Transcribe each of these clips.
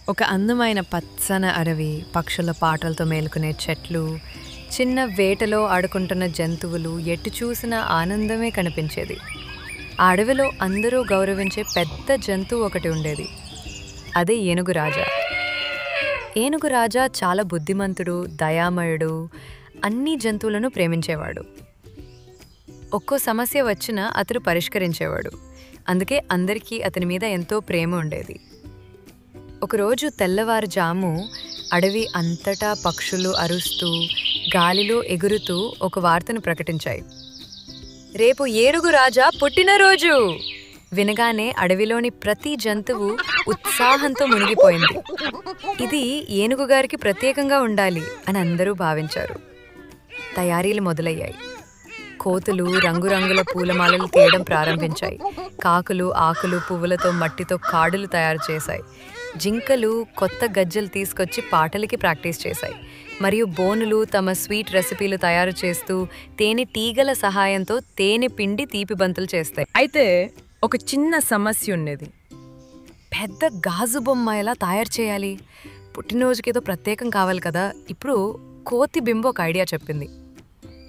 ఒక అందమైన పచ్చని అడవి, పక్షుల పాటలతో మేలుకునే చెట్లు, చిన్న వేటలో ఆడుకుంటున్న జంతువులు, ఎటు చూసినా ఆనందమే కనిపించేది. ఆ అడవిలో అందరూ గౌరవించే పెద్ద జంతువు ఒకటి ఉండేది. అదే ఏనుగు రాజా. ఏనుగు రాజా చాలా బుద్ధిమంతుడు, దయామయుడు, అన్ని జంతువులను ప్రేమించేవాడు. ఒక్కో సమస్య వచ్చినా అతడు పరిష్కరించేవాడు. అందుకే అందరికీ అతని మీద ఎంతో ప్రేమ ఉండేది. ఒకరోజు తెల్లవారుజాము అడవి అంతటా పక్షులు అరుస్తూ, గాలిలో ఎగురుతూ ఒక వార్తను ప్రకటించాయి. రేపు ఏనుగు రాజా పుట్టినరోజు! వినగానే అడవిలోని ప్రతి జంతువు ఉత్సాహంతో మునిగిపోయింది. ఇది ఏనుగు గారికి ప్రత్యేకంగా ఉండాలి అని అందరూ భావించారు. తయారీలు మొదలయ్యాయి. కోతులు రంగురంగుల పూలమాలలు తీయడం ప్రారంభించాయి. కాకులు ఆకులు పువ్వులతో మట్టితో కాడులు తయారు చేశాయి. జింకలు కొత్త గజ్జలు తీసుకొచ్చి పాటలకి ప్రాక్టీస్ చేశాయి. మరియు బోనులు తమ స్వీట్ రెసిపీలు తయారు చేస్తూ తేనె టీగల సహాయంతో తేనె పిండి తీపి బంతులు చేస్తాయి. అయితే ఒక చిన్న సమస్య ఉండేది. పెద్ద గాజు బొమ్మ ఎలా తయారు చేయాలి? పుట్టినరోజుకి ఏదో ప్రత్యేకం కావాలి కదా. ఇప్పుడు కోతి బింబ ఒక ఐడియా చెప్పింది.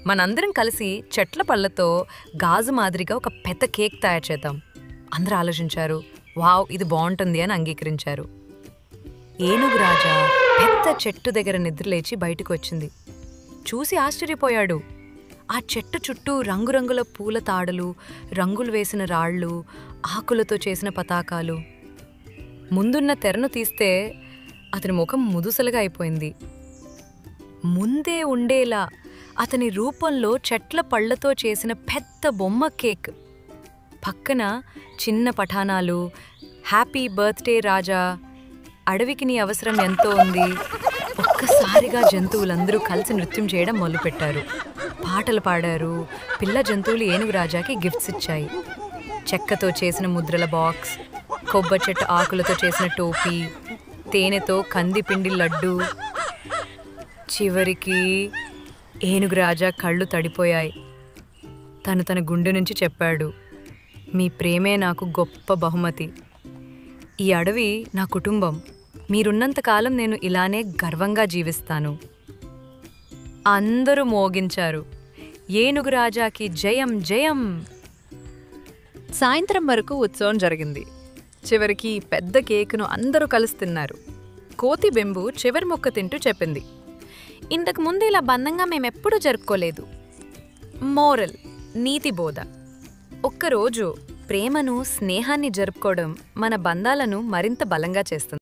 మనందరం కలిసి చెట్ల పళ్ళతో గాజు మాదిరిగా ఒక పెద్ద కేక్ తయారు చేద్దాం. అందరూ ఆలోచించారు. వావ్, ఇది బాగుంటుంది అని అంగీకరించారు. ఏనుగు రాజా పెద్ద చెట్టు దగ్గర నిద్రలేచి బయటకు వచ్చింది. చూసి ఆశ్చర్యపోయాడు. ఆ చెట్టు చుట్టూ రంగురంగుల పూల తాడులు, రంగులు వేసిన రాళ్ళు, ఆకులతో చేసిన పతాకాలు. ముందున్న తెరను తీస్తే అతని ముఖం ముదుసలుగా అయిపోయింది. ముందే ఉండేలా అతని రూపంలో చెట్ల పళ్ళతో చేసిన పెద్ద బొమ్మ కేక్. పక్కన చిన్న పఠానాలు, హ్యాపీ బర్త్డే రాజా, అడవికి నీ అవసరం ఎంతో ఉంది. ఒక్కసారిగా జంతువులందరూ కలిసి నృత్యం చేయడం మొదలుపెట్టారు. పాటలు పాడారు. పిల్ల జంతువులు ఏనుగు రాజాకి గిఫ్ట్స్ ఇచ్చాయి. చెక్కతో చేసిన ముద్రల బాక్స్, కొబ్బరి చెట్టు ఆకులతో చేసిన టోపీ, తేనెతో కందిపిండి లడ్డు. చివరికి ఏనుగు రాజా కళ్ళు తడిపోయాయి. తన గుండె నుంచి చెప్పాడు, మీ ప్రేమే నాకు గొప్ప బహుమతి. ఈ అడవి నా కుటుంబం. మీరున్నంతకాలం నేను ఇలానే గర్వంగా జీవిస్తాను. అందరూ మోగించారు. ఏనుగు రాజాకి జయం జయం! సాయంత్రం వరకు ఉత్సవం జరిగింది. చివరికి పెద్ద కేకును అందరూ కలిసి తిన్నారు. కోతి బెంబు చివరి ముక్క తింటూ చెప్పింది, ఇంతకు ముందు ఇలా బంధంగా మేమెప్పుడూ జరుపుకోలేదు. మోరల్, నీతి బోధ. ఒక్కరోజు ప్రేమను, స్నేహాన్ని జరుపుకోవడం మన బంధాలను మరింత బలంగా చేస్తుంది.